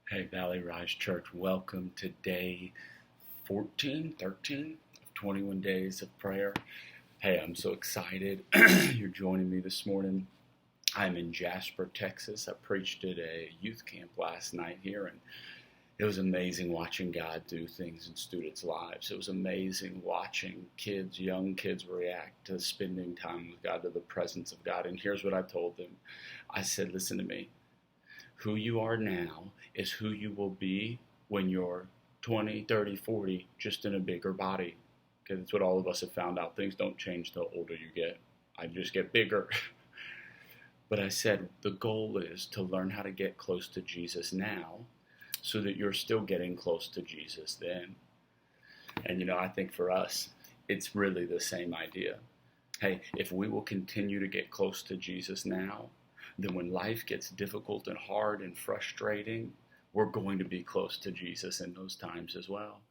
Hey, Valley Rise Church, welcome to day 13 of 21 days of prayer. Hey, I'm so excited you're joining me this morning. I'm in Jasper, Texas. I preached at a youth camp last night here, and it was amazing watching God do things in students' lives. It was amazing watching young kids react to spending time with God, to the presence of God. And here's what I told them. I said, listen to me. Who you are now is who you will be when you're 20, 30, 40, just in a bigger body. Because it's what all of us have found out. Things don't change the older you get. I just get bigger. But I said the goal is to learn how to get close to Jesus now so that you're still getting close to Jesus then. And I think for us, it's really the same idea. Hey, if we will continue to get close to Jesus now, then when life gets difficult and hard and frustrating, we're going to be close to Jesus in those times as well.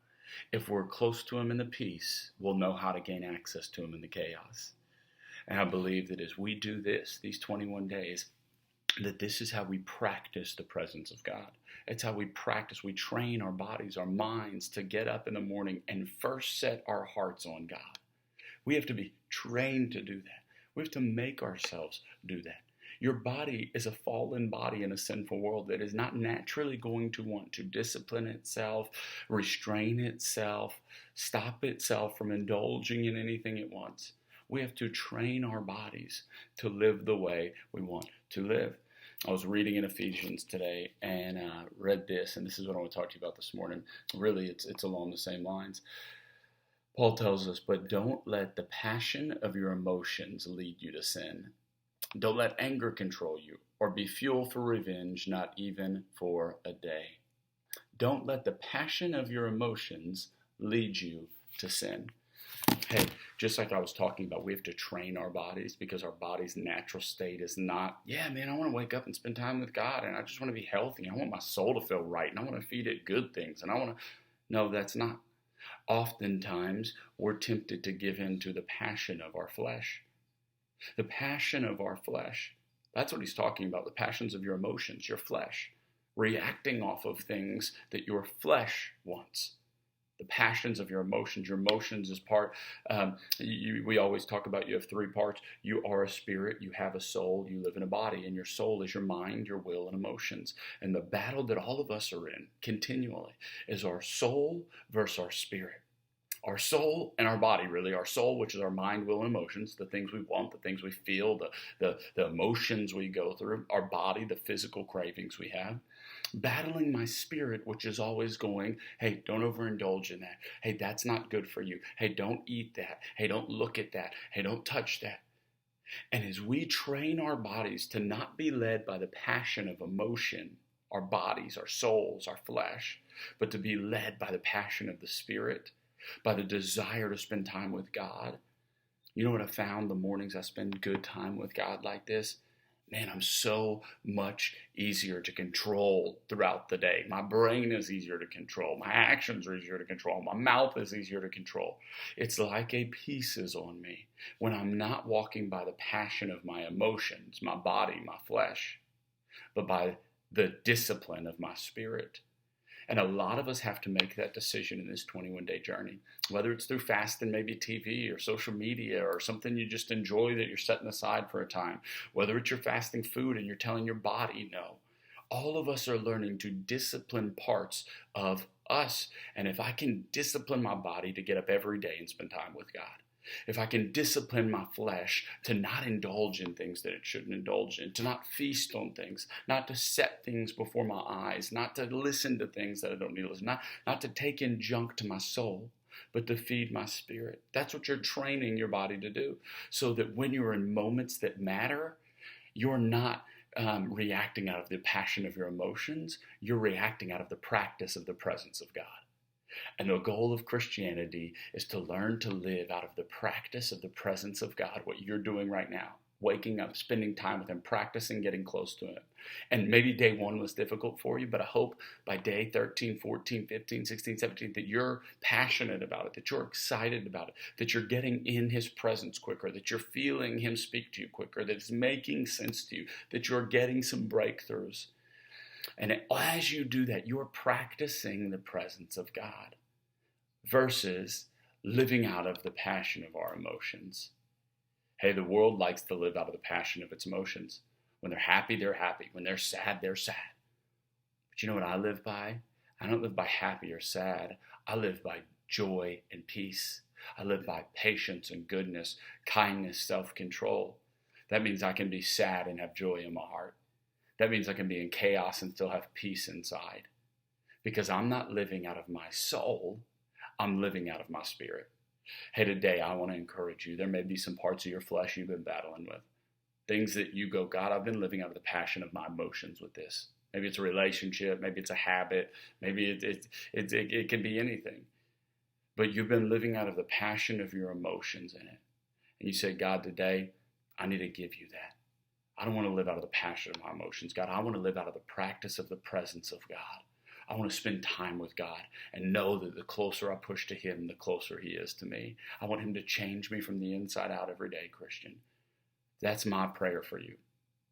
If we're close to him in the peace, we'll know how to gain access to him in the chaos. And I believe that as we do this, these 21 days, that this is how we practice the presence of God. It's how we train our bodies, our minds to get up in the morning and first set our hearts on God. We have to be trained to do that. We have to make ourselves do that. Your body is a fallen body in a sinful world that is not naturally going to want to discipline itself, restrain itself, stop itself from indulging in anything it wants. We have to train our bodies to live the way we want to live. I was reading in Ephesians today and read this, and this is what I want to talk to you about this morning. Really, it's along the same lines. Paul tells us, but don't let the passion of your emotions lead you to sin. Don't let anger control you or be fuel for revenge, not even for a day. Don't let the passion of your emotions lead you to sin. Hey, just like I was talking about, we have to train our bodies because our body's natural state is not, I want to wake up and spend time with God and I just want to be healthy. I want my soul to feel right and I want to feed it good things and No, that's not. Oftentimes, we're tempted to give in to the passion of our flesh. The passion of our flesh. That's what he's talking about. The passions of your emotions, your flesh. Reacting off of things that your flesh wants. The passions of your emotions. Your emotions is part. We always talk about you have three parts. You are a spirit. You have a soul. You live in a body. And your soul is your mind, your will, and emotions. And the battle that all of us are in continually is our soul versus our spirit. Our soul and our body, really. Our soul, which is our mind, will, and emotions, the things we want, the things we feel, the emotions we go through. Our body, the physical cravings we have. Battling my spirit, which is always going, hey, don't overindulge in that. Hey, that's not good for you. Hey, don't eat that. Hey, don't look at that. Hey, don't touch that. And as we train our bodies to not be led by the passion of emotion, our bodies, our souls, our flesh, but to be led by the passion of the Spirit, by the desire to spend time with God. You know what I found the mornings I spend good time with God like this? Man, I'm so much easier to control throughout the day. My brain is easier to control. My actions are easier to control. My mouth is easier to control. It's like a peace is on me when I'm not walking by the passion of my emotions, my body, my flesh, but by the discipline of my spirit. And a lot of us have to make that decision in this 21-day journey, whether it's through fasting, maybe TV or social media or something you just enjoy that you're setting aside for a time, whether it's your fasting food and you're telling your body no. All of us are learning to discipline parts of us. And if I can discipline my body to get up every day and spend time with God, if I can discipline my flesh to not indulge in things that it shouldn't indulge in, to not feast on things, not to set things before my eyes, not to listen to things that I don't need to listen, not to take in junk to my soul, but to feed my spirit. That's what you're training your body to do, so that when you're in moments that matter, you're not reacting out of the passion of your emotions, you're reacting out of the practice of the presence of God. And the goal of Christianity is to learn to live out of the practice of the presence of God, what you're doing right now. Waking up, spending time with him, practicing getting close to him. And maybe day 1 was difficult for you, but I hope by day 13, 14, 15, 16, 17, that you're passionate about it, that you're excited about it, that you're getting in his presence quicker, that you're feeling him speak to you quicker, that it's making sense to you, that you're getting some breakthroughs. And as you do that, you're practicing the presence of God versus living out of the passion of our emotions. Hey, the world likes to live out of the passion of its emotions. When they're happy, they're happy. When they're sad, they're sad. But you know what I live by? I don't live by happy or sad. I live by joy and peace. I live by patience and goodness, kindness, self-control. That means I can be sad and have joy in my heart. That means I can be in chaos and still have peace inside. Because I'm not living out of my soul, I'm living out of my spirit. Hey, today I want to encourage you. There may be some parts of your flesh you've been battling with. Things that you go, God, I've been living out of the passion of my emotions with this. Maybe it's a relationship, maybe it's a habit, maybe it can be anything. But you've been living out of the passion of your emotions in it. And you say, God, today I need to give you that. I don't want to live out of the passion of my emotions. God, I want to live out of the practice of the presence of God. I want to spend time with God and know that the closer I push to Him, the closer He is to me. I want Him to change me from the inside out every day, Christian. That's my prayer for you.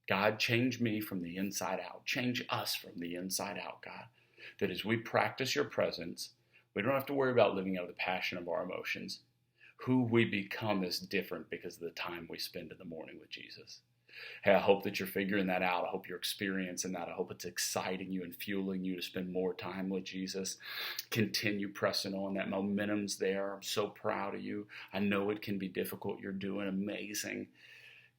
God, change me from the inside out. Change us from the inside out, God. That as we practice your presence, we don't have to worry about living out of the passion of our emotions. Who we become is different because of the time we spend in the morning with Jesus. Hey, I hope that you're figuring that out. I hope you're experiencing that. I hope it's exciting you and fueling you to spend more time with Jesus. Continue pressing on. That momentum's there. I'm so proud of you. I know it can be difficult. You're doing amazing.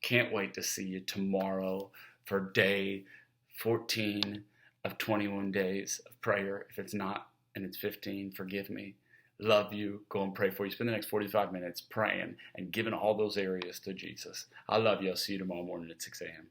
Can't wait to see you tomorrow for day 14 of 21 days of prayer. If it's not and it's 15, forgive me. Love you. Go and pray for you. Spend the next 45 minutes praying and giving all those areas to Jesus. I love you. I'll see you tomorrow morning at 6 a.m.